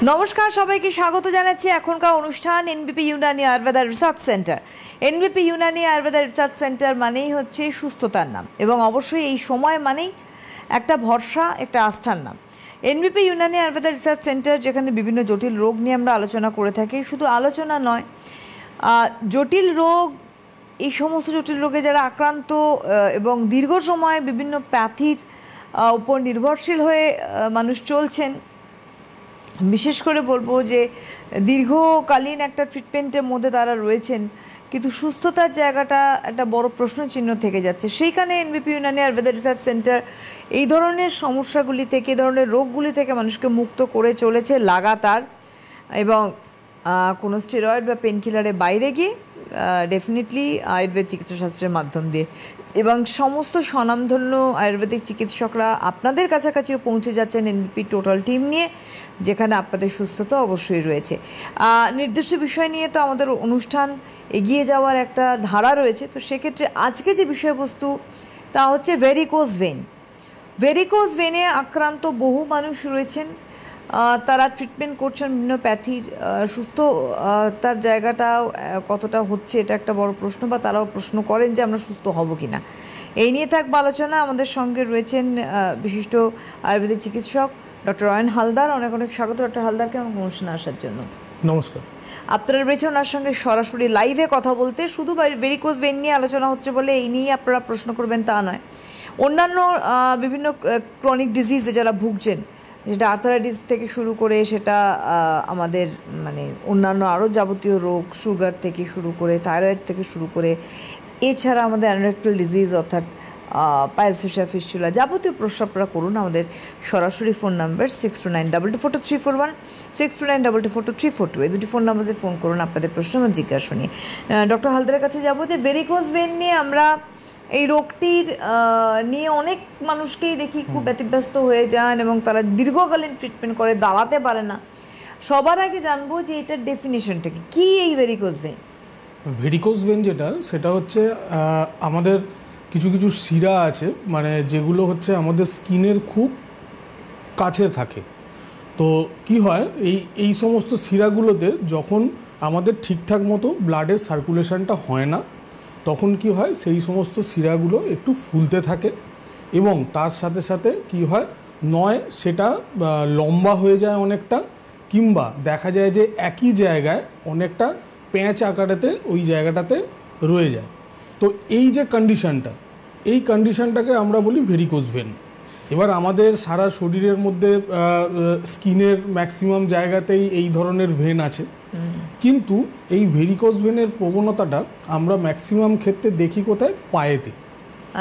নমস্কার, সবাইকে স্বাগত জানাচ্ছি এখনকার অনুষ্ঠান এনবিপি Unani Ayurveda research centre. এনবিপি Unani Ayurveda research centre মানেই হচ্ছে সুস্থতার নাম, এবং অবশ্যই এই সময় মানেই একটা ভরসা, একটা আস্থার নাম। এনবিপি ইউনানি আয়ুর্বেদা রিসার্চ সেন্টার, যেখানে বিভিন্ন জটিল রোগ নিয়ে আমরা আলোচনা করে থাকি। শুধু আলোচনা নয়, জটিল রোগ, এই সমস্ত জটিল রোগে যারা আক্রান্ত এবং দীর্ঘ সময় বিভিন্ন প্যাথির উপর নির্ভরশীল হয়ে মানুষ চলছেন, বিশেষ করে বলবো যে দীর্ঘকালীন একটা ট্রিটমেন্টের মধ্যে তারা রয়েছেন, কিন্তু সুস্থতার জায়গাটা একটা বড় প্রশ্নচিহ্ন থেকে যাচ্ছে। সেইখানে এনবিপি ইউনানি আয়ুর্বেদা রিসার্চ সেন্টার এই ধরনের সমস্যাগুলি থেকে, এই ধরনের রোগগুলি থেকে মানুষকে মুক্ত করে চলেছে লাগাতার, এবং কোনো স্টেরয়েড বা পেনকিলারের বাইরে গিয়ে ডেফিনেটলি আয়ুর্বেদ চিকিৎসাশাস্ত্রের মাধ্যম দিয়ে, এবং সমস্ত স্বনামধন্য আয়ুর্বেদিক চিকিৎসকরা আপনাদের কাছাকাছিও পৌঁছে যাচ্ছেন এনবিপি টোটাল টিম নিয়ে, যেখানে আপনাদের সুস্থতা অবশ্যই রয়েছে। নির্দিষ্ট বিষয় নিয়ে তো আমাদের অনুষ্ঠান এগিয়ে যাওয়ার একটা ধারা রয়েছে। তো সেক্ষেত্রে আজকে যে বিষয়বস্তু তা হচ্ছে ভেরিকোজ ভেন। ভেরিকোজ ভেনে আক্রান্ত বহু মানুষ রয়েছেন, তারা ট্রিটমেন্ট করছেন বিভিন্ন প্যাথির। সুস্থ তার জায়গাটা কতটা হচ্ছে, এটা একটা বড় প্রশ্ন, বা তারাও প্রশ্ন করেন যে আমরা সুস্থ হব কি না। এই নিয়ে থাকবে আলোচনা। আমাদের সঙ্গে রয়েছেন বিশিষ্ট আয়ুর্বেদিক চিকিৎসক ডক্টর অয়ন হালদার। অনেক অনেক স্বাগত ডক্টর হালদারকে আমার অনুষ্ঠানে আসার জন্য। নমস্কার। আপনারা রয়েছেন ওনার সঙ্গে সরাসরি লাইভে কথা বলতে। শুধু ভেরিকোজ ভেন নিয়ে আলোচনা হচ্ছে বলে এই নিয়ে আপনারা প্রশ্ন করবেন তা নয়, অন্যান্য বিভিন্ন ক্রনিক ডিজিজে যারা ভুগছেন, যেটা আর্থারাইটিস থেকে শুরু করে সেটা আমাদের মানে অন্যান্য আরও যাবতীয় রোগ, সুগার থেকে শুরু করে, থাইরয়েড থেকে শুরু করে, এছাড়া আমাদের অ্যানোরেক্টাল ডিজিজ অর্থাৎ পাইলস, ফিশার, ফিস্চুলা, যাবতীয় প্রশ্ন আপনারা করুন। আমাদের সরাসরি ফোন নাম্বার 6292242341, 6292242342, এই দুটি ফোন নাম্বারে ফোন করুন আপনাদের প্রশ্ন এবং জিজ্ঞাসা নিয়ে। ডক্টর হালদারের কাছে যাবো যে ভেরিকোজ ভেন নিয়ে আমরা এই রোগটির নিয়ে অনেক মানুষকেই দেখি খুব ব্যতিব্যস্ত হয়ে যান, এবং তারা দীর্ঘকালীন ট্রিটমেন্ট করে, দাঁড়াতে পারে না। সবার আগে জানবো যে এটার ডেফিনেশনটা কি এই ভেরিকোজ ভেন? ভেরিকোজ ভেন সেটা হচ্ছে আমাদের কিছু কিছু শিরা আছে, মানে যেগুলো হচ্ছে আমাদের স্কিনের খুব কাছে থাকে। তো কি হয়, এই সমস্ত শিরাগুলোতে যখন আমাদের ঠিকঠাক মতো ব্লাডের সার্কুলেশনটা হয় না, তখন কি হয়, সেই সমস্ত শিরাগুলো একটু ফুলতে থাকে, এবং তার সাথে সাথে কি হয়, নয় সেটা লম্বা হয়ে যায় অনেকটা, কিংবা দেখা যায় যে একই জায়গায় অনেকটা প্যাঁচ আকারেতে ওই জায়গাটাতে রয়ে যায়। তো এই যে কন্ডিশনটা, এই কন্ডিশনটাকে আমরা বলি ভেরিকোজ ভেন। এবার আমাদের সারা শরীরের মধ্যে স্কিনের ম্যাক্সিমাম জায়গাতেই এই ধরনের ভেন আছে, কিন্তু এই ভেরিকোজ ভেনের প্রবণতাটা আমরা ম্যাক্সিমাম ক্ষেত্রে দেখি কোথায়, পায়েতে।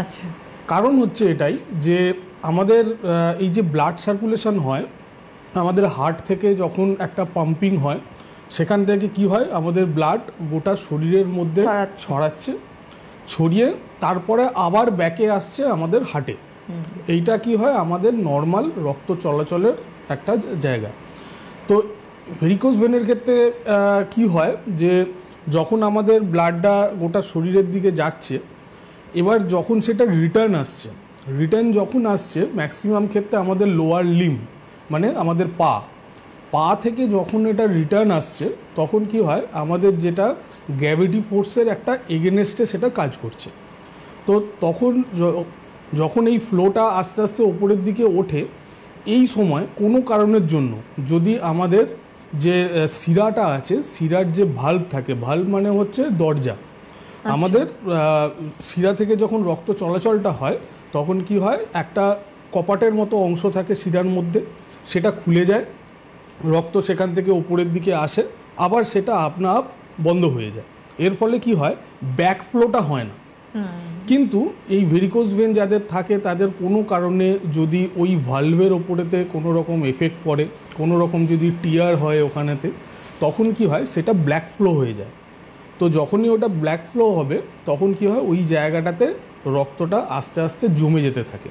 আচ্ছা, কারণ হচ্ছে এটাই যে আমাদের এই যে ব্লাড সার্কুলেশন হয়, আমাদের হার্ট থেকে যখন একটা পাম্পিং হয়, সেখান থেকে কি হয়, আমাদের ব্লাড গোটা শরীরের মধ্যে ছড়াচ্ছে, ছড়িয়ে তারপরে আবার ব্যাকে আসছে আমাদের হার্টে। এইটা কি হয়, আমাদের নর্মাল রক্ত চলাচলের একটা জায়গা। তো ভেরিকোজ ভেনের ক্ষেত্রে কি হয়, যে যখন আমাদের ব্লাডটা গোটা শরীরের দিকে যাচ্ছে, এবার যখন সেটা রিটার্ন যখন আসছে, ম্যাক্সিমাম ক্ষেত্রে আমাদের লোয়ার লিম, মানে আমাদের পা থেকে যখন এটা রিটার্ন আসছে, তখন কি হয়, আমাদের যেটা গ্র্যাভিটি ফোর্সের একটা এগেনস্টে সেটা কাজ করছে। তো তখন যখন এই ফ্লোটা আস্তে আস্তে ওপরের দিকে ওঠে, এই সময় কোনো কারণের জন্য যদি আমাদের যে শিরাটা আছে, শিরার যে ভাল্ব থাকে, ভাল্ব মানে হচ্ছে দরজা, আমাদের শিরা থেকে যখন রক্ত চলাচলটা হয়, তখন কি হয়, একটা কপাটের মতো অংশ থাকে শিরার মধ্যে, সেটা খুলে যায়, রক্ত সেখান থেকে ওপরের দিকে আসে, আবার সেটা আপনা আপ বন্ধ হয়ে যায়। এর ফলে কি হয়, ব্যাকফ্লোটা হয় না। কিন্তু এই ভেরিকোজ ভেন যাদের থাকে, তাদের কোনো কারণে যদি ওই ভালভের ওপরেতে কোনো রকম এফেক্ট পড়ে, কোনো রকম যদি টিয়ার হয় ওখানেতে, তখন কি হয়, সেটা ব্ল্যাক ফ্লো হয়ে যায়। তো যখনই ওটা ব্ল্যাক ফ্লো হবে, তখন কি হয়, ওই জায়গাটাতে রক্তটা আস্তে আস্তে জমে যেতে থাকে,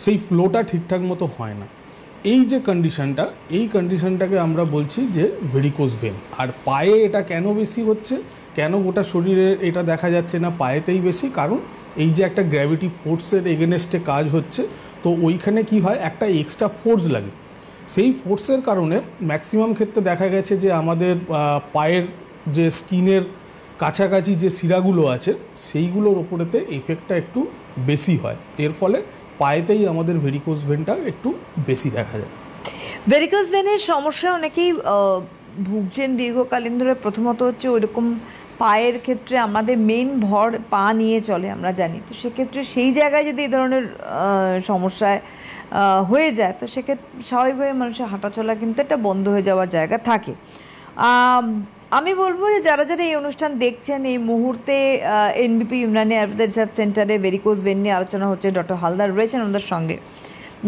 সেই ফ্লোটা ঠিকঠাক মতো হয় না। এই যে কন্ডিশনটা, এই কন্ডিশনটাকে আমরা বলছি যে ভেরিকোজ ভেন। আর পায়ে এটা কেন বেশি হচ্ছে, কেন গোটা শরীরে এটা দেখা যাচ্ছে না, পায়েতেই বেশি? কারণ এই যে একটা গ্র্যাভিটি ফোর্সের এগেনস্টে কাজ হচ্ছে, তো ওইখানে কি হয়, একটা এক্সট্রা ফোর্স লাগে। সেই ফোর্সের কারণে ম্যাক্সিমাম ক্ষেত্রে দেখা গেছে যে আমাদের পায়ের যে স্কিনের কাছাকাছি যে শিরাগুলো আছে সেইগুলোর ওপরেতে এফেক্টটা একটু বেশি হয়, এর ফলে পায়েতেই আমাদের ভেরিকোজ ভেনটা একটু বেশি দেখা যায়। ভেরিকোজ ভেনের সমস্যা অনেকেই ভুগছেন দীর্ঘকালীন ধরে। প্রথমত হচ্ছে ওইরকম পায়ের ক্ষেত্রে আমাদের মেইন ভর পা নিয়ে চলে আমরা জানি, তো সেক্ষেত্রে সেই জায়গায় যদি এই ধরনের সমস্যায় হয়ে যায় তো সেক্ষেত্রে স্বাভাবিকভাবে মানুষের হাঁটাচলা কিন্তু একটা বন্ধ হয়ে যাওয়ার জায়গা থাকে। আমি বলবো যে যারা যারা এই অনুষ্ঠান দেখছেন এই মুহূর্তে এনবিপি ইউনানি আয়ুর্বেদ রিসার্চ সেন্টারে ভেরিকোজ ভেন নিয়ে আলোচনা হচ্ছে, ডক্টর হালদার রয়েছেন আমাদের সঙ্গে।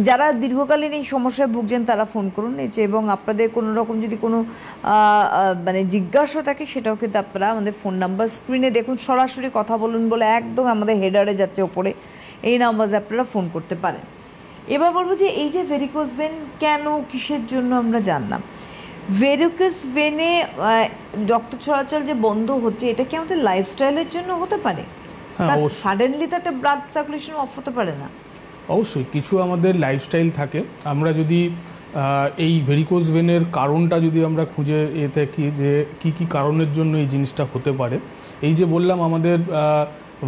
যারা দীর্ঘকালীন এই সমস্যায় ভুগছেন তারা ফোন করুন এবং আপনাদের কোনো রকম যদি কোনো মানে জিজ্ঞাসা থাকে সেটাও কিন্তু আপনারা আমাদের ফোন নাম্বার স্ক্রিনে দেখুন, সরাসরি কথা বলুন বলে একদম আমাদের হেডারে যাচ্ছে ওপরে, এই নাম্বারে আপনারা ফোন করতে পারেন। এবার বলবো যে এই যে ভেরিকোজ ভেন কেন কিসের জন্য আমরা জানলাম, ভেরিকোজ ভেনে রক্ত চলাচল যে বন্ধ হচ্ছে এটা কি আমাদের লাইফস্টাইলের জন্য হতে পারে? সাডেনলি তো একটা ব্লাড সার্কুলেশন অফ হতে পারে না। অবশ্যই কিছু আমাদের লাইফস্টাইল থাকে। আমরা যদি এই ভেরিকোজ ভেনের কারণটা যদি আমরা খুঁজে থাকি যে কি কি কারণের জন্য এই জিনিসটা হতে পারে, এই যে বললাম আমাদের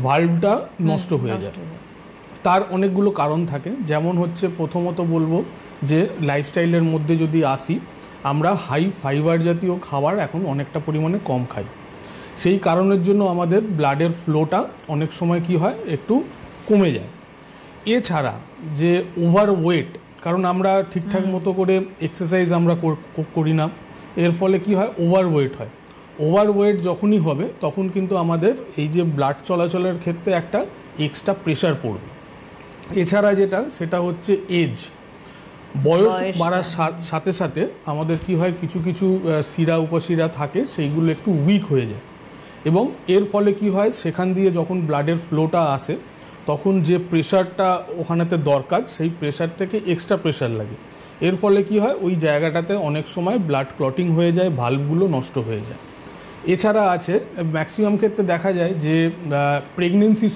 ভালভটা নষ্ট হয়ে যায়, তার অনেকগুলো কারণ থাকে। যেমন হচ্ছে প্রথমত বলবো যে লাইফস্টাইলের মধ্যে যদি আসি, আমরা হাই ফাইবার জাতীয় খাবার এখন অনেকটা পরিমাণে কম খাই, সেই কারণের জন্য আমাদের ব্লাডের ফ্লোটা অনেক সময় কি হয় একটু কমে যায়। এছাড়া যে ওভারওয়েট, কারণ আমরা ঠিকঠাক মতো করে এক্সারসাইজ আমরা করি না, এর ফলে কি হয় ওভারওয়েট হয়। ওভারওয়েট যখনই হবে তখন কিন্তু আমাদের এই যে ব্লাড চলাচলের ক্ষেত্রে একটা এক্সট্রা প্রেশার পড়বে। এছাড়া যেটা সেটা হচ্ছে এজ, বয়স বাড়ার সাথে সাথে আমাদের কি হয় কিছু কিছু শিরা উপশিরা থাকে সেইগুলো একটু উইক হয়ে যায়, এবং এর ফলে কি হয় সেখান দিয়ে যখন ব্লাডের ফ্লোটা আসে তখন যে প্রেশারটা ওখানেতে দরকার সেই প্রেশার থেকে এক্সট্রা প্রেশার লাগে, এর ফলে কি হয় ওই জায়গাটাতে অনেক সময় ব্লাড ক্লটিং হয়ে যায়, ভালভগুলো নষ্ট হয়ে যায়। এছাড়া আছে ম্যাক্সিমাম ক্ষেত্রে দেখা যায় যে প্রেগনেন্সির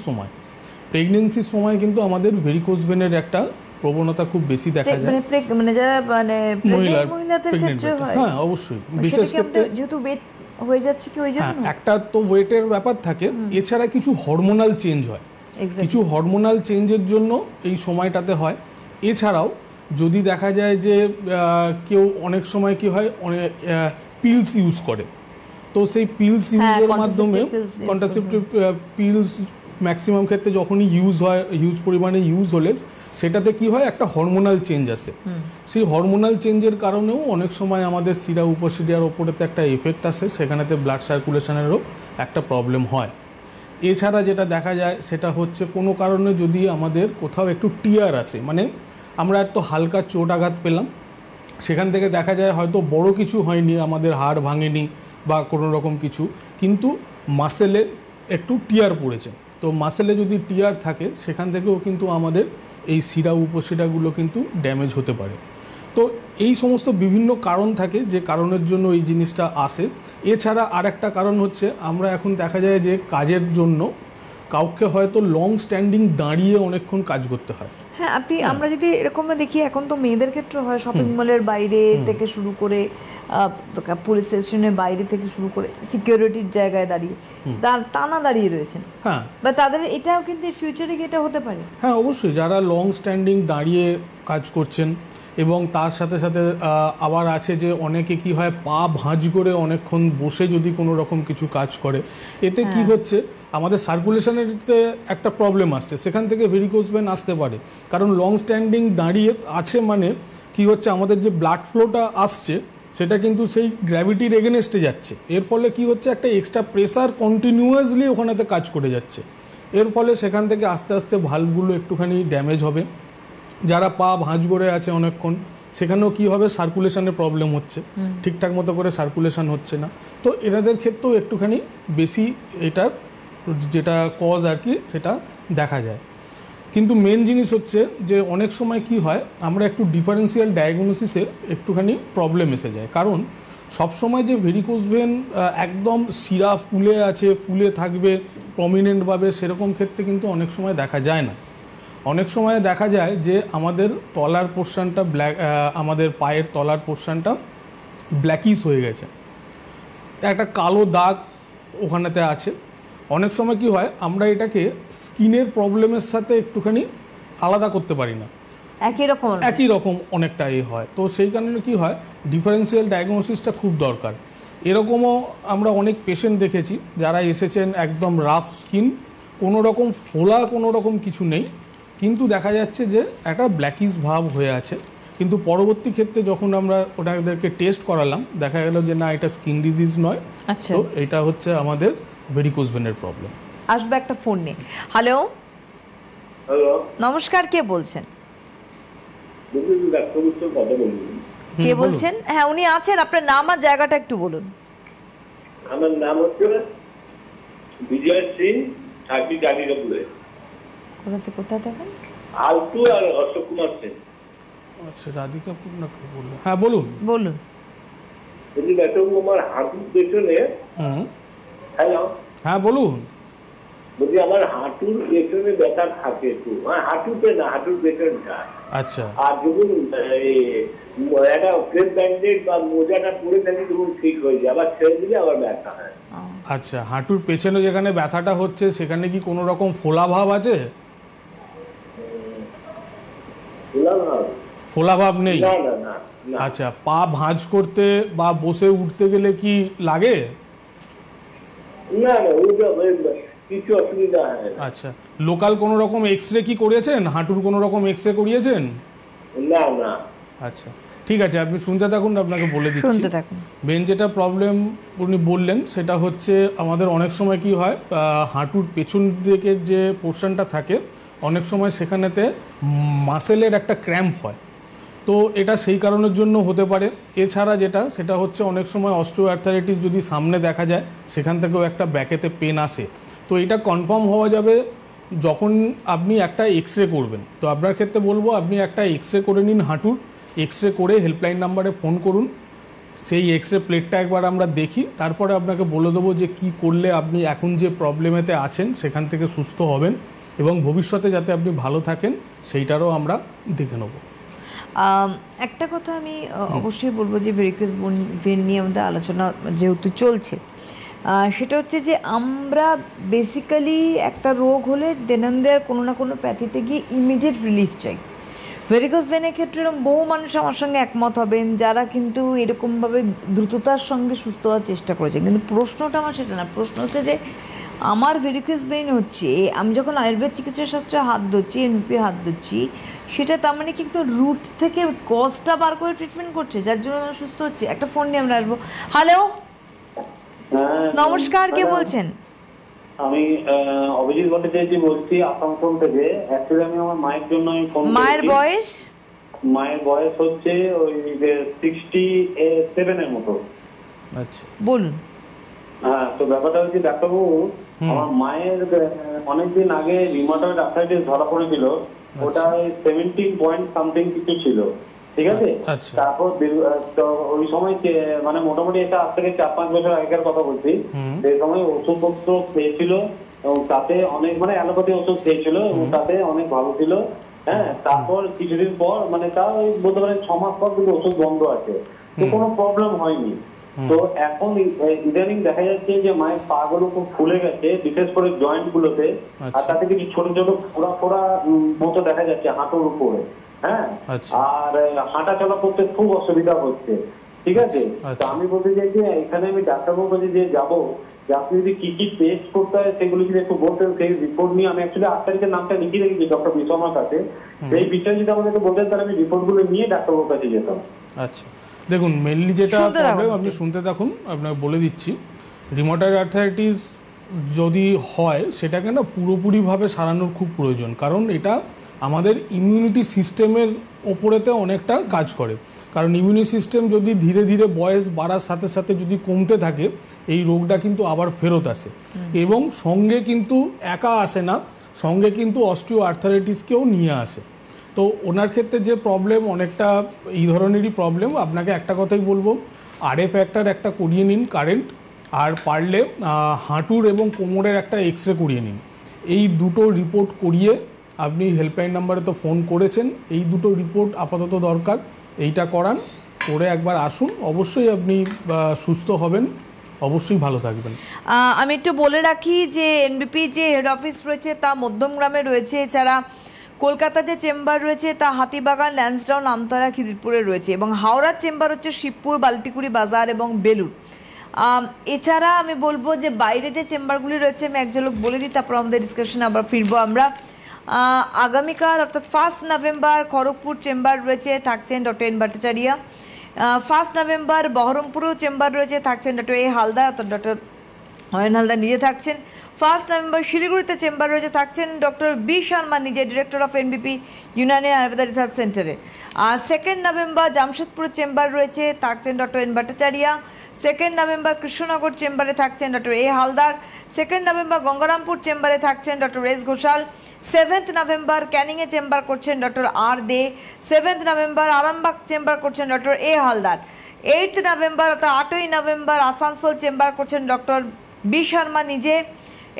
সময় কিন্তু আমাদের ভেরিকোজ ভেনের একটা প্রবণতা খুব বেশি দেখা যায়, মানে যারা মানে মহিলাদের ক্ষেত্রে হয়। হ্যাঁ অবশ্যই, বিশেষ ক্ষেত্রে যেহেতু ওয়েট হয়ে যাচ্ছে কি ওই জন্য একটা তো ওয়েটের ব্যাপার থাকে। এছাড়া কিছু হরমোনাল চেঞ্জ হয়, কিছু হরমোনাল চেঞ্জের জন্য এই সময়টাতে হয়। এছাড়াও যদি দেখা যায় যে কেউ অনেক সময় কি হয় পিলস ইউজ করে, তো সেই পিলস ইউজের মাধ্যমে কন্ট্রাসেপটিভ পিলস ম্যাক্সিমাম ক্ষেত্রে যখনই হিউজ পরিমাণে ইউজ হলে সেটাতে কি হয় একটা হরমোনাল চেঞ্জ আসে, সেই হরমোনাল চেঞ্জের কারণেও অনেক সময় আমাদের শিরা উপশিরার ওপরেতে একটা এফেক্ট আসে, সেখানেতে ব্লাড সার্কুলেশনেরও একটা প্রবলেম হয়। এছাড়া যেটা দেখা যায় সেটা হচ্ছে কোনো কারণে যদি আমাদের কোথাও একটু টিয়ার আসে, মানে আমরা একটু হালকা চোট আঘাত পেলাম, সেখান থেকে দেখা যায় হয়তো বড় কিছু হয়নি, আমাদের হাড় ভাঙেনি বা কোনো রকম কিছু, কিন্তু মাসেলে একটু টিয়ার পড়েছে, তো মাসেলে যদি টিয়ার থাকে সেখান থেকেও কিন্তু আমাদের এই শিরা উপশিরাগুলো কিন্তু ড্যামেজ হতে পারে। তো এই সমস্ত বিভিন্ন কারণ থাকে যে কারণের জন্য এই জিনিসটা আসে। এছাড়া আরেকটা কারণ হচ্ছে আমরা এখন দেখা যায় যে কাজের জন্য কাউকে হয়তো লং স্ট্যান্ডিং দাঁড়িয়ে অনেকক্ষণ কাজ করতে হয়। হ্যাঁ, আমরা যদি এরকম দেখি এখন তো মেয়েদের ক্ষেত্রে হয় শপিং মলের বাইরে থেকে শুরু করে পুলিশ স্টেশনের বাইরে থেকে শুরু করে সিকিউরিটির জায়গায় দাঁড়িয়ে টানা দাঁড়িয়ে রয়েছেন, হ্যাঁ, বা তাদের এটাও কিন্তু ফিউচারে এটা হতে পারে। হ্যাঁ অবশ্যই, যারা লং স্ট্যান্ডিং দাঁড়িয়ে কাজ করছেন এবং তার সাথে সাথে আবার আছে যে অনেকে কি হয় পা ভাঁজ করে অনেকক্ষণ বসে যদি কোনো রকম কিছু কাজ করে, এতে কি হচ্ছে আমাদের সার্কুলেশনের একটা প্রবলেম আসছে, সেখান থেকে ভেরিকোজ ভেন আসতে পারে। কারণ লং স্ট্যান্ডিং দাঁড়িয়ে আছে মানে কি হচ্ছে আমাদের যে ব্লাড ফ্লোটা আসছে সেটা কিন্তু সেই গ্র্যাভিটির এগেনস্টে যাচ্ছে, এর ফলে কি হচ্ছে একটা এক্সট্রা প্রেসার কন্টিনিউয়াসলি ওখানেতে কাজ করে যাচ্ছে, এর ফলে সেখান থেকে আস্তে আস্তে ভালভগুলো একটুখানি ড্যামেজ হবে। যারা পা ভাঁজ করে আছে অনেকক্ষণ সেখানেও কি হবে সার্কুলেশনের প্রবলেম হচ্ছে, ঠিকঠাক মতো করে সার্কুলেশন হচ্ছে না, তো এনাদের ক্ষেত্রেও একটুখানি বেশি এটার যেটা কজ আর কি সেটা দেখা যায়। কিন্তু মেন জিনিস হচ্ছে যে অনেক সময় কি হয় আমরা একটু ডিফারেন্সিয়াল ডায়াগনোসিসে একটুখানি প্রবলেম এসে যায়, কারণ সবসময় যে ভেরিকোজ ভেন একদম শিরা ফুলে আছে, ফুলে থাকবে প্রমিনেন্টভাবে, সেরকম ক্ষেত্রে কিন্তু অনেক সময় দেখা যায় না। অনেক সময় দেখা যায় যে আমাদের তলার পোর্শনটা আমাদের পায়ের তলার পোর্শনটা ব্ল্যাকিশ হয়ে গেছে, একটা কালো দাগ ওখানেতে আছে। অনেক সময় কি হয়, আমরা এটাকে স্কিনের প্রবলেমের সাথে একটুখানি আলাদা করতে পারি না, একই রকম অনেকটা হয়। তো সেই কারণে কি হয়, ডিফারেন্সিয়াল ডায়াগনোসিসটা খুব দরকার। এরকমও আমরা অনেক পেশেন্ট দেখেছি যারা এসেছেন একদম রাফ স্কিন, কোনো রকম ফোলা কোনো রকম কিছু নেই, কিন্তু দেখা যাচ্ছে যে একটা ব্ল্যাকিশ ভাব হয়ে আছে। কিন্তু পরবর্তী ক্ষেত্রে যখন আমরা ওটাদেরকে টেস্ট করালাম, দেখা গেল যে না, এটা স্কিন ডিজিজ নয়, তো এটা হচ্ছে আমাদের ভেরিকোজ ভেনের প্রবলেম। আসবে একটা ফোন নিয়ে। হ্যালো, নমস্কার, কে বলছেন? কে বলছেন? হ্যাঁ, উনি আছেন, আপনার নাম আর জায়গাটা একটু বলুন। আমার নাম হচ্ছে বিজয় সিং, থাকি কালিকাপুরে। কোথায় থাকেন? আলটু আর অশোক কুমার সিং। আচ্ছা, রাধিকাপুর না কি বললেন? হ্যাঁ বলুন। বলছি ডাক্তারবাবু, আমার হাঁটুর পেছনে। হ্যালো, হ্যাঁ বলুন। বলছি আমার হাঁটুর পেছনে ব্যথা থাকে একটু, হাঁটুতে না, হাঁটুর পেছনটা। আচ্ছা। আর যখন একটা ফ্রেম ব্যান্ডেড বা মোজাটা পরে থাকি তখন ঠিক হয়ে যায়, আবার ছেড়ে দিলে আবার ব্যথা হয়। আচ্ছা, হাঁটুর পেছনে যেখানে ব্যথাটা হচ্ছে সেখানে কি কোনো রকম ফোলা ভাব আছে? ফোলা ভাব নেই? আচ্ছা, পা ভাঁজ করতে বা বসে উঠতে গেলে কি লাগে? না, কিছু অসুবিধা হয় না। আচ্ছা, লোকাল কোনো রকম এক্সরে কি করেছেন? হাঁটুর কোনো রকম এক্সরে করিয়েছেন? না। আচ্ছা, ঠিক আছে, আপনি শুনতে থাকুন, আপনাকে বলে দিচ্ছি। মেন যেটা প্রবলেম উনি বললেন সেটা হচ্ছে আমাদের অনেক সময় কি হয়, হাঁটুর পেছন দিকের যে পোর্শনটা থাকে অনেক সময় সেখানেতে মাসেলের একটা ক্র্যাম্প হয়, তো এটা সেই কারণের জন্য হতে পারে। এছাড়া সেটা হচ্ছে অনেক সময় অস্টিওআর্থারাইটিস যদি সামনে দেখা যায় সেখান থেকেও একটা ব্যাকেতে পেন আসে। তো এটা কনফার্ম হওয়া যাবে যখন আপনি একটা এক্সরে করবেন। তো আপনার ক্ষেত্রে বলবো আপনি একটা এক্সরে করে নিন হাঁটুর, এক্সরে করে হেল্পলাইন নাম্বারে ফোন করুন, সেই এক্সরে প্লেটটা একবার আমরা দেখি, তারপরে আপনাকে বলে দেবো যে কি করলে আপনি এখন যে প্রবলেমেতে আছেন সেখান থেকে সুস্থ হবেন এবং ভবিষ্যতে যাতে আপনি ভালো থাকেন সেইটারও আমরা দেখে নেব। একটা কথা আমি অবশ্যই বলবো যে ভেরিকোজ ভেন নিয়ে আমাদের আলোচনা যেহেতু চলছে, সেটা হচ্ছে যে আমরা বেসিক্যালি একটা রোগ হলে দেনন্দের কোনো না কোনো প্যাথিতে গিয়ে ইমিডিয়েট রিলিফ চাই। ভেরিকোজ ভেনের ক্ষেত্রে বহু মানুষ আমার সঙ্গে একমত হবেন যারা কিন্তু এরকমভাবে দ্রুততার সঙ্গে সুস্থ হওয়ার চেষ্টা করেছেন, কিন্তু প্রশ্নটা আমার সেটা না। প্রশ্ন হচ্ছে যে আমার ভেরিকোজ ভেন হচ্ছে, আমি যখন আয়ুর্বেদ চিকিৎসা শাস্ত্রে হাত ধরছি, এনপি হাত ধরছি, সেটা তার মানে কিন্তু রুট থেকে কজটা বার করে ট্রিটমেন্ট করছে, যার জন্য মানুষ সুস্থ হচ্ছে। একটা ফোন নিয়ে আমরা আসবো। হ্যালো, নমস্কার, কে বলছেন? আমি অভিজিৎ ভট্টাচার্য বলছি আসানসোল থেকে। অ্যাকচুয়ালি আমি আমার মায়ের জন্য ফোন করেছি। মায়ের বয়স হচ্ছে ওই 67 এর মতো। আচ্ছা, বলুন। হ্যাঁ, তো ব্যাপারটা হচ্ছে ডাক্তারবাবু, আমার মায়ের অনেকদিন আগে রিউমাটয়েড আর্থ্রাইটিস ধরা পড়েছিল, ওটা 17 পয়েন্ট সামথিং কিছু ছিল, ঠিক আছে। তারপর ওই সময় মানে মোটামুটি এটা আজ থেকে 4-5 বছর আগেকার কথা বলছি, সেই সময় ওষুধপত্র খেয়েছিল এবং তাতে অনেক মানে অ্যালোপ্যাথি ওষুধ খেয়েছিল এবং তাতে অনেক ভালো ছিল। হ্যাঁ, তারপর কিছুদিন পর মানে তা ওই বলতে পারেন 6 মাস পর কিন্তু ওষুধ বন্ধ আছে, তো কোনো প্রবলেম হয়নি। তো এখন ইদানিং দেখা যাচ্ছে যে মায়ের পা গুলো খুব ফুলে গেছে, বিশেষ করে জয়েন্ট গুলোতে, আর তাতে কিছু ছোট ছোট ফোড়া ফোড়া মতো দেখা যাচ্ছে হাঁটুর উপরে। হ্যাঁ, আর হাঁটা চলা করতে খুব অসুবিধা হচ্ছে, ঠিক আছে। তো আমি বলতে চাই যে এখানে আমি ডাক্তারবাবুর কাছে যে যাবো, যে আপনি যদি কি কি টেস্ট করতে হয় সেগুলো যদি একটু বলতেন, সেই রিপোর্ট নিয়ে আমি অ্যাকচুয়ালি 8 তারিখের নামটা লিখে রেখেছি ডক্টর বিশ্বনাথ কাছে, সেই বিষয়ে যদি আমাদেরকে বলতেন তাহলে আমি রিপোর্টগুলো নিয়ে ডাক্তারবাবুর কাছে যেতাম। আচ্ছা, দেখুন মেনলি যেটা প্রবলেম আপনি শুনতে থাকুন, আপনাকে বলে দিচ্ছি। রিউমাটয়েড আর্থ্রাইটিস যদি হয় সেটাকে না পুরোপুরিভাবে সারানোর খুব প্রয়োজন, কারণ এটা আমাদের ইমিউনিটি সিস্টেমের ওপরেতে অনেকটা কাজ করে। কারণ ইমিউনি সিস্টেম যদি ধীরে ধীরে বয়স বাড়ার সাথে সাথে যদি কমতে থাকে, এই রোগটা কিন্তু আবার ফেরত আসে এবং সঙ্গে কিন্তু একা আসে না, সঙ্গে কিন্তু অস্টিও আর্থারাইটিসকেও নিয়ে আসে। তো ওনার ক্ষেত্রে যে প্রবলেম অনেকটা এই ধরনেরই প্রবলেম। আপনাকে একটা কথাই বলবো, আরএফ ফ্যাক্টর একটা করিয়ে নিন কারেন্ট, আর পারলে হাঁটুর এবং কোমরের একটা এক্সরে করিয়ে নিন। এই দুটো রিপোর্ট করিয়ে আপনি হেল্পলাইন নাম্বারে তো ফোন করেছেন, এই দুটো রিপোর্ট আপাতত দরকার, এইটা করান, করে একবার আসুন, অবশ্যই আপনি সুস্থ হবেন, অবশ্যই ভালো থাকবেন। আমি একটু বলে রাখি যে এনবিপি যে হেড অফিস রয়েছে তা মধ্যমগ্রামে রয়েছে, এছাড়া কলকাতা যে চেম্বার রয়েছে তা হাতিবাগান, ল্যান্সডাউন, আমতলা, খিদিরপুরে রয়েছে, এবং হাওড়ার চেম্বার হচ্ছে শিবপুর, বালটিকুড়ি বাজার এবং বেলুর। এছাড়া আমি বলবো যে বাইরে যে চেম্বারগুলি রয়েছে আমি এক ঝলক বলে দিই, তারপর আমাদের ডিসকাশনে আবার ফিরবো আমরা। আগামীকাল অর্থাৎ 1 নভেম্বর খড়গপুর চেম্বার রয়েছে, থাকছেন ডক্টর এন ভট্টাচার্য। 1 নভেম্বর বহরমপুরেও চেম্বার রয়েছে, থাকছেন ডক্টর এ হালদার অর্থাৎ ডক্টর অয়ন হালদার নিজে থাকছেন। 1 নভেম্বর শিলিগুড়িতে চেম্বার রয়েছে, থাকছেন ডক্টর বি শর্মা নিজে, director of NBP Unani Ayurveda research সেন্টারে। 2 নভেম্বর জামশেদপুর চেম্বার রয়েছে, থাকছেন doctor N Bhattacharya. 2 November Krishnanagar চেম্বারে থাকছেন doctor A Haldar. 2 November Gangarampur চেম্বারে থাকছেন ডক্টর এস ঘোষাল। 7 নভেম্বর ক্যানিংয়ে চেম্বার করছেন doctor R De. 7 November Arambagh chamber করছেন ডক্টর এ হালদার। 8 নভেম্বর অর্থাৎ 8ই নভেম্বর আসানসোল চেম্বার করছেন ডক্টর বি শর্মা নিজে।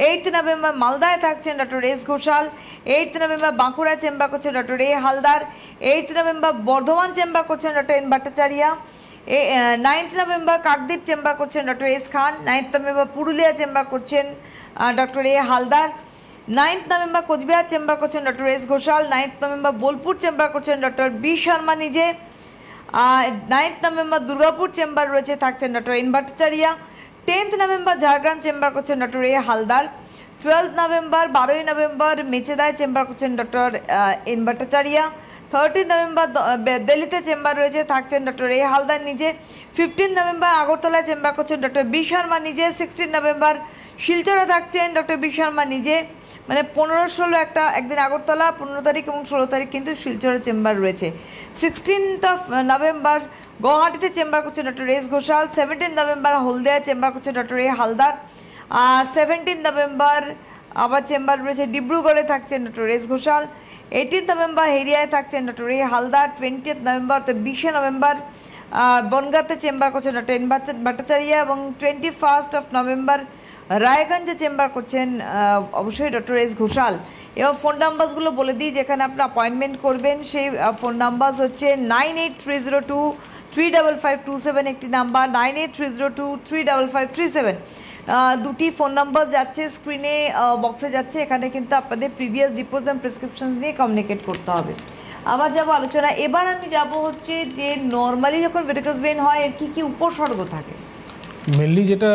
8 নভেম্বর মালদায় থাকছেন doctor S Ghoshal. 8 November Bankura chamber করছেন doctor A Haldar. 8 November Bardhaman chamber করছেন doctor N Bhattacharya. 9 November Kakdwip chamber করছেন doctor S Khan. 9 November Purulia chamber করছেন doctor A Haldar. 9 November Cooch Behar chamber করছেন doctor S Ghoshal. 9 November Bolpur chamber করছেন ডক্টর বি শর্মা নিজে। 9 নভেম্বর দুর্গাপুর চেম্বার রয়েছে, থাকছেন doctor N Bhattacharya. 10 November Jhargram chamber করছেন doctor A Haldar. 12 November 12ই November মেচেদায় chamber করছেন ডক্টর এন ভট্টাচার্য। 13 নভেম্বর দিল্লিতে চেম্বার রয়েছে, থাকছেন ডক্টর এ হালদার নিজে। 15 নভেম্বর আগরতলায় চেম্বার করছেন ডক্টর বি শর্মা নিজে। 16 নভেম্বর শিলচরে থাকছেন ডক্টর বি শর্মা নিজে। মানে 15-16 একদিন আগরতলা, 15 তারিখ এবং 16 তারিখ কিন্তু শিলচরের চেম্বার রয়েছে। 16 নভেম্বর গুয়াহাটিতে চেম্বার করছেন ডক্টর এস ঘোষাল। 17 নভেম্বর হলদিয়া চেম্বার করছেন ডক্টর এ হালদার। 17 নভেম্বর আবার চেম্বার রয়েছে ডিব্রুগড়ে, থাকছেন ডক্টর এস ঘোষাল। 18 নভেম্বর হেরিয়ায় থাকছেন ডক্টর এ হালদার। 20 নভেম্বর অর্থাৎ 20 নভেম্বর বনগাঁতে চেম্বার করছেন ডক্টর এন ভট্টাচার্য, এবং 21 নভেম্বর রায়গঞ্জে চেম্বার করছেন অবশ্যই ডক্টর এস ঘোষাল। এবং ফোন নাম্বারসগুলো বলে দিই যেখানে আপনি অ্যাপয়েন্টমেন্ট করবেন। সেই ফোন নাম্বার হচ্ছে 9830235527 একটি নাম্বার, 9830235537। দুটি ফোন নাম্বার যাচ্ছে স্ক্রিনে, বক্সে যাচ্ছে, এখানে কিন্তু আপনাদের প্রিভিয়াস রিপোর্টস অ্যান্ড প্রেসক্রিপশন দিয়ে কমিউনিকেট করতে হবে। আবার যাবো আলোচনা, এবার আমি যাব হচ্ছে যে নর্মালি যখন ভেরিকোজ ভেইন হয় এর কী কী উপসর্গ থাকে। মেনলি যেটা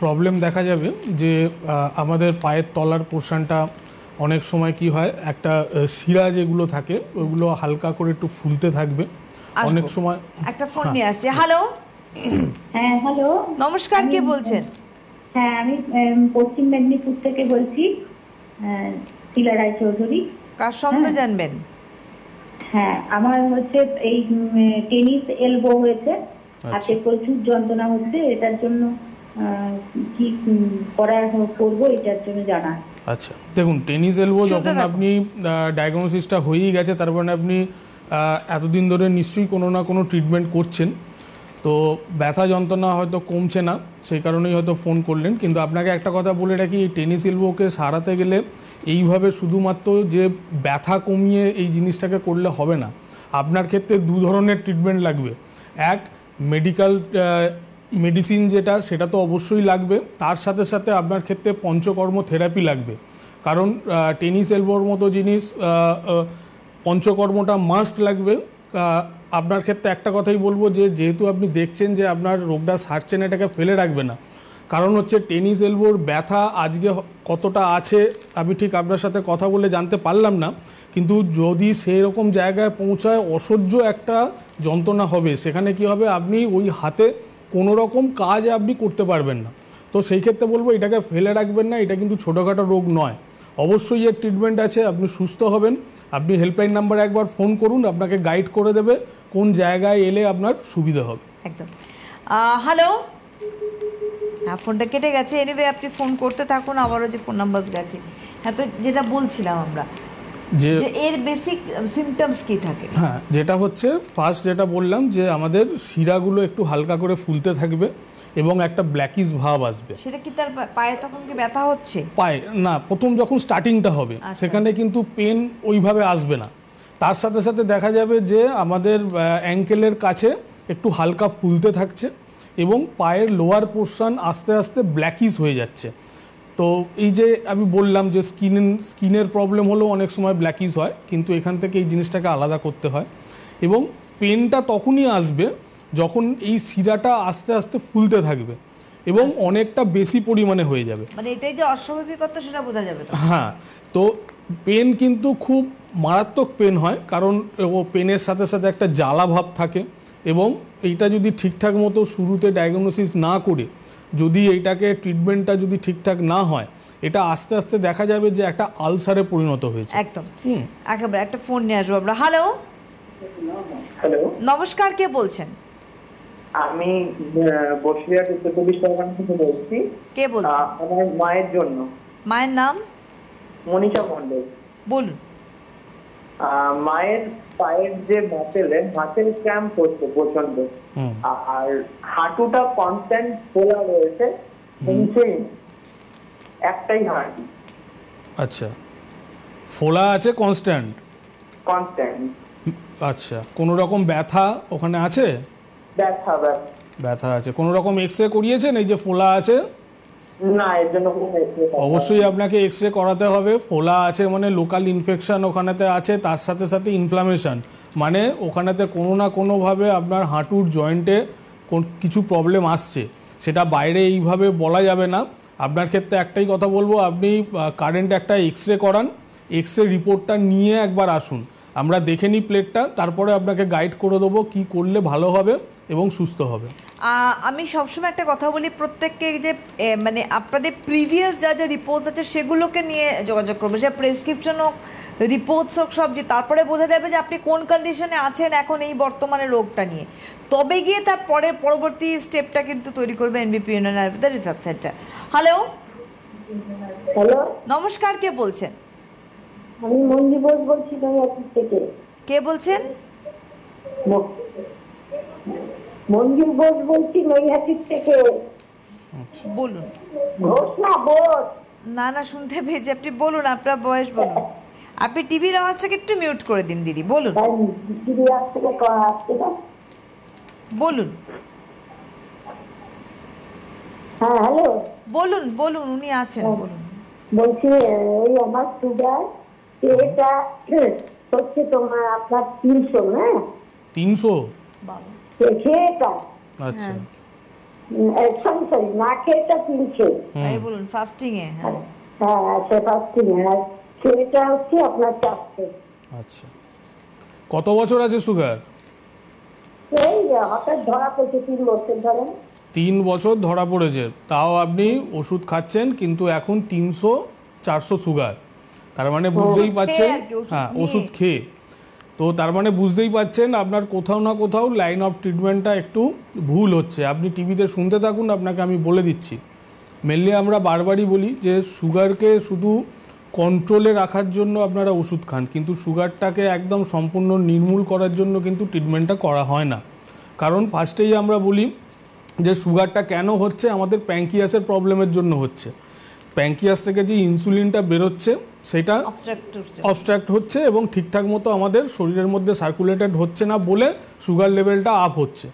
প্রবলেম দেখা যাবে যে আমাদের পায়ের তলার পোর্শনটা অনেক সময় কি হয়, একটা শিরা যেগুলো থাকে ওগুলো হালকা করে একটু ফুলতে থাকবে। অনেক সময় একটা ফোন নিয়ে আসছে। হ্যালো। হ্যাঁ হ্যালো, নমস্কার, কে বলছেন? হ্যাঁ আমি পশ্চিম মেদিনীপুর থেকে বলছি, শিলা রায় চৌধুরী। কার সম্বন্ধে জানবেন? হ্যাঁ আমার হচ্ছে এই টেনিস এলবো হয়েছে, হাতে প্রচুর যন্ত্রণা হচ্ছে, এটার জন্য কি করবো এটার জন্য জানা। আচ্ছা দেখুন, টেনিস এলবো যখন আপনি ডায়াগনোসিসটা হয়েই গেছে, তার মানে আপনি এতদিন ধরে নিশ্চয়ই কোনো না কোনো ট্রিটমেন্ট করছেন, তো ব্যথা যন্ত্রণা হয়তো কমছে না, সেই কারণেই হয়তো ফোন করলেন। কিন্তু আপনাকে একটা কথা বলে রাখি, এই টেনিস এলবোকে সারাতে গেলে এইভাবে শুধুমাত্র যে ব্যথা কমিয়ে এই জিনিসটাকে করলে হবে না। আপনার ক্ষেত্রে দু ধরনের ট্রিটমেন্ট লাগবে। এক, মেডিসিন যেটা সেটা তো অবশ্যই লাগবে, তার সাথে সাথে আপনার ক্ষেত্রে পঞ্চকর্ম থেরাপি লাগবে। কারণ টেনিস এলবোর মতো জিনিস পঞ্চকর্মটা মাস্ট লাগবে। আপনার ক্ষেত্রে একটা কথাই বলবো যে যেহেতু আপনি দেখছেন যে আপনার রোগটা সারছেন, এটাকে ফেলে রাখবে না। কারণ হচ্ছে টেনিস এলবোর ব্যথা আজকে কতটা আছে আমি ঠিক আপনার সাথে কথা বলে জানতে পারলাম না, কিন্তু যদি সেই রকম জায়গায় পৌঁছায় অসহ্য একটা যন্ত্রণা হবে, সেখানে কি হবে, আপনি ওই হাতে কোনো রকম কাজ আপনি করতে পারবেন না। তো সেই ক্ষেত্রে বলবো এটাকে ফেলে রাখবেন না, এটা কিন্তু ছোটোখাটো রোগ নয়, অবশ্যই এর ট্রিটমেন্ট আছে, আপনি সুস্থ হবেন। আপনি হেল্পলাইন নাম্বারে একবার ফোন করুন, আপনাকে গাইড করে দেবে কোন জায়গায় এলে আপনার সুবিধা হবে। একদম। হ্যালো, ফোনটা কেটে গেছে, এনিওয়ে আপনি ফোন করতে থাকুন, আবারও যে ফোন নাম্বার গেছে। হ্যাঁ, তো যেটা বলছিলাম আমরা যে এর বেসিক সিমটমস কি থাকে। হ্যাঁ, যেটা হচ্ছে ফার্স্ট যেটা বললাম যে আমাদের শিরাগুলো একটু হালকা করে ফুলতে থাকবে এবং একটা ব্ল্যাকিশ ভাব আসবে। সেটা কি তার পায়ে তখন কি ব্যথা হচ্ছে? পায়ে না, প্রথম যখন স্টার্টিংটা হবে সেখানে কিন্তু পেন ওইভাবে আসবে না। তার সাথে সাথে দেখা যাবে যে আমাদের অ্যাঙ্কেলের কাছে একটু হালকা ফুলতে থাকছে এবং পায়ের লোয়ার পোর্শন আস্তে আস্তে ব্ল্যাকিশ হয়ে যাচ্ছে। তো এই যে আমি বললাম যে স্কিনের প্রবলেম হলেও অনেক সময় ব্ল্যাকিশ হয়, কিন্তু এখান থেকে এই জিনিসটাকে আলাদা করতে হয়। এবং পেনটা তখনই আসবে যখন এই শিরাটা আস্তে আস্তে ফুলতে থাকবে এবং অনেকটা বেশি পরিমাণে হয়ে যাবে, মানে এটাই যে অস্বাভাবিকতা সেটা বোঝা যাবে। হ্যাঁ, তো পেন কিন্তু খুব মারাত্মক পেন হয়, কারণ ও পেনের সাথে সাথে একটা জ্বালা ভাব থাকে এবং এইটা যদি ঠিকঠাক মতো শুরুতে ডায়াগনোসিস না করে যদি এইটাকে ট্রিটমেন্টটা যদি ঠিকঠাক না হয়, এটা আস্তে আস্তে দেখা যাবে যে একটা আলসারে পরিণত হয়েছে। একদম, একেবারে একটা ফোন নিয়ে আসবো আমরা। হ্যালো, হ্যালো, নমস্কার, কে বলছেন? আমি বসিরহাট উত্তর চব্বিশ পরগনা থেকে বলছি। কে বলছেন? আমার মায়ের জন্য। মায়ের নাম? মনীষা মন্ডল। বলুন। মায়ের পায়ের যে মাসেল ক্র্যাম্প হচ্ছে প্রচন্ড, আর হাঁটুটা কনস্ট্যান্ট খোলা রয়েছে, একটাই হাঁটু। আচ্ছা, ফোলা আছে কনস্ট্যান্ট? আচ্ছা, কোনো রকম ব্যথা ওখানে আছে? ব্যথা আছে। কোনো রকম এক্সরে করিয়েছেন এই যে ফোলা আছে? না, এর জন্য অবশ্যই আপনাকে এক্সরে করাতে হবে। ফোলা আছে মানে লোকাল ইনফেকশন ওখানেতে আছে, তার সাথে সাথে ইনফ্লামেশন, মানে ওখানেতে কোনো না কোনোভাবে আপনার হাঁটুর জয়েন্টে কিছু প্রবলেম আসছে। সেটা বাইরে এইভাবে বলা যাবে না। আপনার ক্ষেত্রে একটাই কথা বলবো, আপনি কারেন্ট একটা এক্সরে করান, এক্সরে রিপোর্টটা নিয়ে একবার আসুন, আমরা দেখে নিই প্লেটটা, তারপরে আপনাকে গাইড করে দেবো কী করলে ভালো হবে এবং সুস্থ হবে। আমি সবসময় একটা কথা বলি, প্রত্যেককে যে মানে আপনাদের প্রিভিয়াস যা যা রিপোর্টস আছে সেগুলোকে নিয়ে যোগাযোগ করবে, সে প্রেসক্রিপশন হোক, রিপোর্টস হোক, সব, যে তারপরে বোঝা যাবে যে আপনি কোন কন্ডিশনে আছেন এখন এই বর্তমানে রোগটা নিয়ে, তবে গিয়ে তার পরবর্তী স্টেপটা কিন্তু তৈরি করবে এনবিপি Unani Ayurveda research centre. Hello, নমস্কার, কে বলছেন? আমি মঞ্জু বোস বলছি নৈহাটি থেকে। কে বলছেন? মঞ্জু বোস বলছি নৈহাটি থেকে। বলুন। ঘোষ না বোস? না না, শুনতে পেয়েছি, আপনি বলুন, আপনার বয়স বলুন। আপনি টিভির আওয়াজটাকে একটু মিউট করে দিন দিদি, বলুন। বলুন। হ্যাঁ, হ্যালো, বলুন বলুন, উনি আছেন, বলুন। বলছি ওই আমার সুগার এটা হচ্ছে তোমার আপনার 300, না 300? খেয়েটা, আচ্ছা, সরি না খেয়েটা 300। বলুন, ফাস্টিং এ? হ্যাঁ, সে ফাস্টিং এ, সেটা হচ্ছে আপনার 400। আচ্ছা, কত বছর আছে সুগার? এই হঠাৎ ধরা পড়েছে 3 বছর ধরে। 3 বছর ধরা পড়েছে, তাও আপনি ওষুধ খাচ্ছেন, কিন্তু এখন 300-400 সুগার, তার মানে বুঝতেই পাচ্ছেন। হ্যাঁ, ওষুধ খেয়ে, তো তার মানে বুঝতেই পাচ্ছেন আপনার কোথাও না কোথাও লাইন অফ ট্রিটমেন্টটা একটু ভুল হচ্ছে। আপনি টিভিতে শুনতে থাকুন, আপনাকে আমি বলে দিচ্ছি। মেনলি আমরা বারবারই বলি যে সুগারকে শুধু কন্ট্রোলে রাখার জন্য আপনারা ওষুধ খান, কিন্তু সুগারটাকে একদম সম্পূর্ণ নির্মূল করার জন্য কিন্তু ট্রিটমেন্টটা করা হয় না। কারণ ফার্স্টেই আমরা বলি যে সুগারটা কেন হচ্ছে, আমাদের প্যাঙ্কিয়াসের প্রবলেমের জন্য হচ্ছে। প্যাঙ্কিয়াস থেকে যে ইনসুলিনটা বেরোচ্ছে সেটা অবস্ট্রাক্ট হচ্ছে এবং ঠিকঠাক মতো আমাদের শরীরের মধ্যে সার্কুলেটেড হচ্ছে না বলে সুগার লেভেলটা আপ হচ্ছে।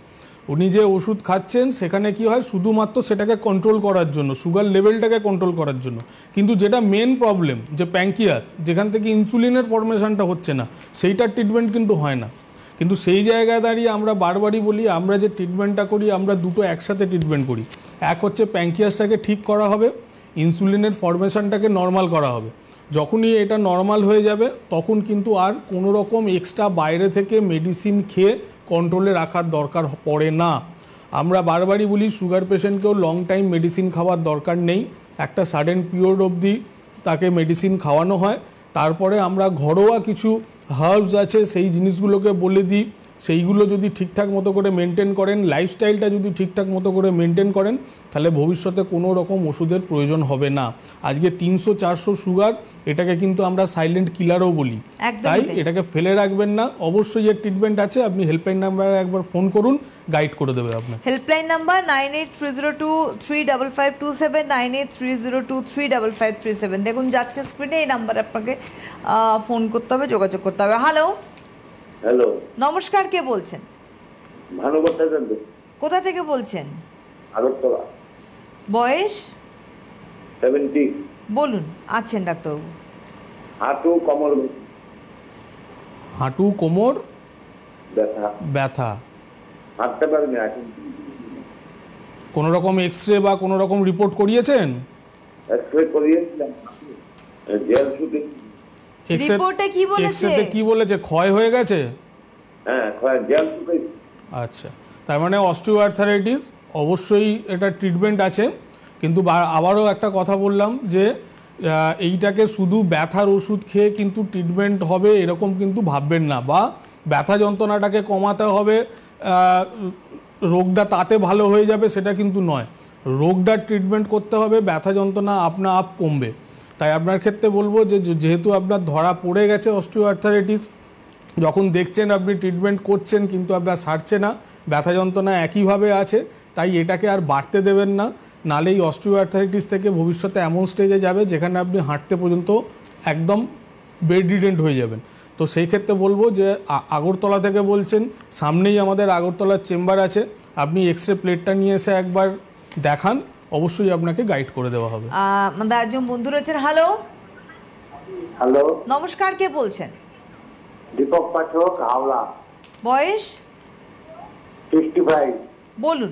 উনি যে ওষুধ খাচ্ছেন সেখানে কি হয়, শুধুমাত্র সেটাকে কন্ট্রোল করার জন্য, সুগার লেভেলটাকে কন্ট্রোল করার জন্য, কিন্তু যেটা মেন প্রবলেম যে প্যাঙ্কিয়াস, যেখান থেকে ইনসুলিনের ফর্মেশনটা হচ্ছে না, সেইটার ট্রিটমেন্ট কিন্তু হয় না। কিন্তু সেই জায়গায় দাঁড়িয়ে আমরা বারবারই বলি, আমরা যে ট্রিটমেন্টটা করি আমরা দুটো একসাথে ট্রিটমেন্ট করি। এক হচ্ছে প্যাঙ্কিয়াসটাকে ঠিক করা হবে, ইনসুলিনের ফর্মেশনটাকে নর্মাল করা হবে। যখনই এটা নর্মাল হয়ে যাবে তখন কিন্তু আর কোনো রকম এক্সট্রা বাইরে থেকে মেডিসিন খেয়ে কন্ট্রোলে রাখার দরকার পড়ে না। আমরা বারবারই বলি সুগার পেশেন্টকেও লং টাইম মেডিসিন খাওয়ার দরকার নেই, একটা সাডেন পিরিয়ড অবধি তাকে মেডিসিন খাওয়ানো হয়। তারপরে আমরা ঘরোয়া কিছু হার্বস আছে সেই জিনিসগুলোকে বলে দিই, সেইগুলো যদি ঠিকঠাক মতো করে মেনটেন করেন, লাইফস্টাইলটা যদি ঠিকঠাক মতো করে মেনটেন করেন, তাহলে ভবিষ্যতে কোনো রকম ওষুধের প্রয়োজন হবে না। আজকে 300-400 সুগার, এটাকে কিন্তু আমরা সাইলেন্ট কিলারও বলি, তাই এটাকে ফেলে রাখবেন না। অবশ্যই এর ট্রিটমেন্ট আছে, আপনি হেল্পলাইন নাম্বারে একবার ফোন করুন, গাইড করে দেবে আপনার। Helpline number 9830235527, 9830235537। দেখুন যাচ্ছে স্ক্রিনে, এই নাম্বারে আপনাকে ফোন করতে হবে, যোগাযোগ করতে হবে। হ্যালো, হ্যালো, নমস্কার, কে বলছেন? ভানু ভট্টাচার্য। কোথা থেকে বলছেন? আগরতলা। বয়স? 70। বলুন, আছেন ডাক্তারবাবু? হাঁটু কোমর হাঁটু কোমর ব্যথা, ব্যথা, হাঁটতে পারিনি এখন। কোনো রকম এক্সরে বা কোনো রকম রিপোর্ট করিয়েছেন? এক্সরে করিয়েছিলাম, জেল শুটিং। রিপোর্টে কি বলেছে? এক্সরেতে কি বলেছে? ক্ষয় হয়ে গেছে? হ্যাঁ, জেল শুটিং। আচ্ছা, তার মানে অস্টিওআর্থারাইটিস, অবশ্যই এটা ট্রিটমেন্ট আছে। কিন্তু আবারও একটা কথা বললাম যে এইটাকে শুধু ব্যথার ওষুধ খেয়ে কিন্তু ট্রিটমেন্ট হবে এরকম কিন্তু ভাববেন না, বা ব্যথা যন্ত্রণাটাকে কমাতে হবে, রোগটা তাতে ভালো হয়ে যাবে সেটা কিন্তু নয়। রোগটার ট্রিটমেন্ট করতে হবে, ব্যথা যন্ত্রণা আপনা আপ কমবে। তাই আপনার ক্ষেত্রে বলবো যে যেহেতু আপনার ধরা পড়ে গেছে অস্টিওআর্থারাইটিস, যখন দেখছেন আপনি ট্রিটমেন্ট করছেন কিন্তু আপনার সারছে না, ব্যথা যন্ত্রণা একইভাবে আছে, তাই এটাকে আর বাড়তে দেবেন না। নালে এই অস্টিওআর্থারাইটিস থেকে ভবিষ্যতে এমন স্টেজে যাবে যেখানে আপনি হাঁটতে পর্যন্ত একদম বেড রিডেন্ট হয়ে যাবেন। তো সেই ক্ষেত্রে বলবো যে আগরতলা থেকে বলছেন, সামনেই আমাদের আগরতলার চেম্বার আছে, আপনি এক্সরে প্লেটটা নিয়ে এসে একবার দেখান, অবশ্যই আপনাকে গাইড করে দেওয়া হবে। আমাদের একজন বন্ধু রয়েছেন। হ্যালো, হ্যালো, নমস্কার, কে বলছেন? দীপক পাঠক, হাওড়া। বয়স? 65। বলুন।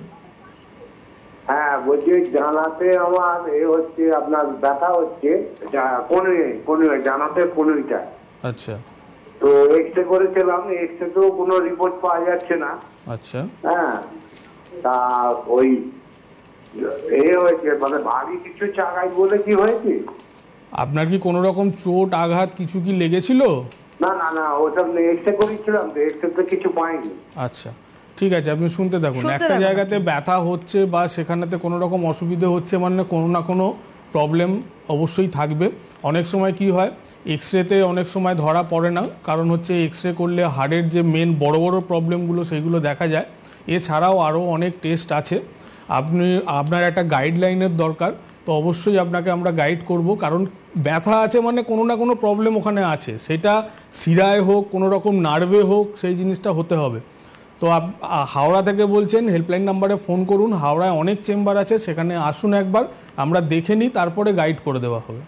হ্যাঁ, বলছি জানাতে আমার হচ্ছে আপনার ব্যথা হচ্ছে, জানাতে কোনটা। আচ্ছা, তো এক্সরে করেছিলাম, এক্সরে তো কোনো রিপোর্ট পাওয়া যাচ্ছে না। আচ্ছা, হ্যাঁ, তা ওই হয়েছে মানে ভারী কিছু চাগাই বলে কি হয়েছে? আপনার কি কোনো রকম চোট আঘাত কিছু কি লেগেছিল? না না না, ওসব এক্সরে করেছিলাম তো, এক্সরে তো কিছু পাইনি। আচ্ছা, ঠিক আছে, আপনি শুনতে থাকুন। একটা জায়গাতে ব্যথা হচ্ছে বা সেখানেতে কোনো রকম অসুবিধে হচ্ছে মানে কোনো না কোনো প্রবলেম অবশ্যই থাকবে। অনেক সময় কি হয়, এক্সরেতে অনেক সময় ধরা পড়ে না, কারণ হচ্ছে এক্সরে করলে হাড়ের যে মেন বড় বড় প্রবলেমগুলো সেইগুলো দেখা যায়। এছাড়াও আরও অনেক টেস্ট আছে। আপনার একটা গাইডলাইনের দরকার, তো অবশ্যই আপনাকে আমরা গাইড করব, কারণ ব্যথা আছে মানে কোনো না কোনো প্রবলেম ওখানে আছে, সেটা শিরায় হোক, কোনো রকম নার্ভে হোক, সেই জিনিসটা হতে হবে। তো হাওড়া থেকে বলছেন, হেল্পলাইন নাম্বারে ফোন করুন। হাওড়ায় অনেক চেম্বার আছে, সেখানে আসুন একবার, আমরা দেখে নিই, তারপরে গাইড করে দেওয়া হবে।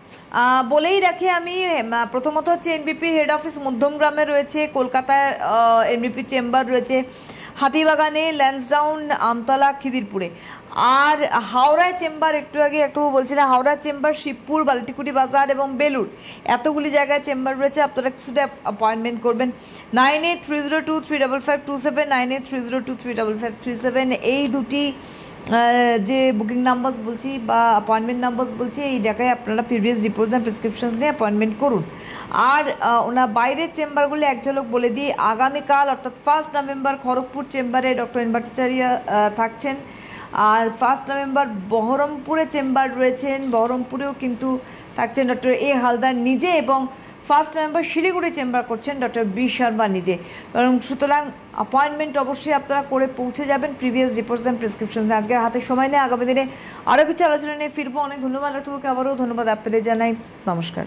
বলেই রাখি আমি, প্রথমত হচ্ছে এনবিপি হেড অফিস মধ্যমগ্রামে রয়েছে, কলকাতায় এনবিপি চেম্বার রয়েছে হাতিবাগানে, ল্যান্সডাউন, আমতলা, খিদিরপুরে। আর হাওড়ায় চেম্বার একটু বলছিলাম, হাওড়া চেম্বার শিবপুর, বালতিকুটি বাজার এবং বেলুর, এতগুলি জায়গায় চেম্বার রয়েছে। আপনারা শুধু অ্যাপয়েন্টমেন্ট করবেন। 9830235527, 9830235537, এই দুটি যে বুকিং নাম্বার বলছি বা অ্যাপয়েন্টমেন্ট নাম্বার বলছি, এই জায়গায় আপনারা প্রিভিয়াস রিপোর্টস অ্যান্ড প্রেসক্রিপশনস নিয়ে অ্যাপয়েন্টমেন্ট করুন। আর ওনার বাইরের চেম্বারগুলি এক ঝলক বলে দিই, আগামীকাল অর্থাৎ 1 নভেম্বর খড়গপুর চেম্বারে ডক্টর এন ভট্টাচার্য থাকছেন। আর 1 নভেম্বর বহরমপুরে চেম্বার রয়েছেন, বহরমপুরেও কিন্তু থাকছেন ডক্টর এ হালদার নিজে, এবং 1 নভেম্বর শিলিগুড়ি চেম্বার করছেন ডক্টর বি শর্মা নিজে। এবং সুতরাং অ্যাপয়েন্টমেন্ট অবশ্যই আপনারা করে পৌঁছে যাবেন প্রিভিয়াস রিপোর্টস অ্যান্ড প্রেসক্রিপশন। আজকের হাতে সময় নেই, আগামী দিনে আরও কিছু আলোচনা নিয়ে ফিরবো। অনেক ধন্যবাদ ডাক্তারবাবুকে, আবারও ধন্যবাদ আপনাদের জানাই। নমস্কার।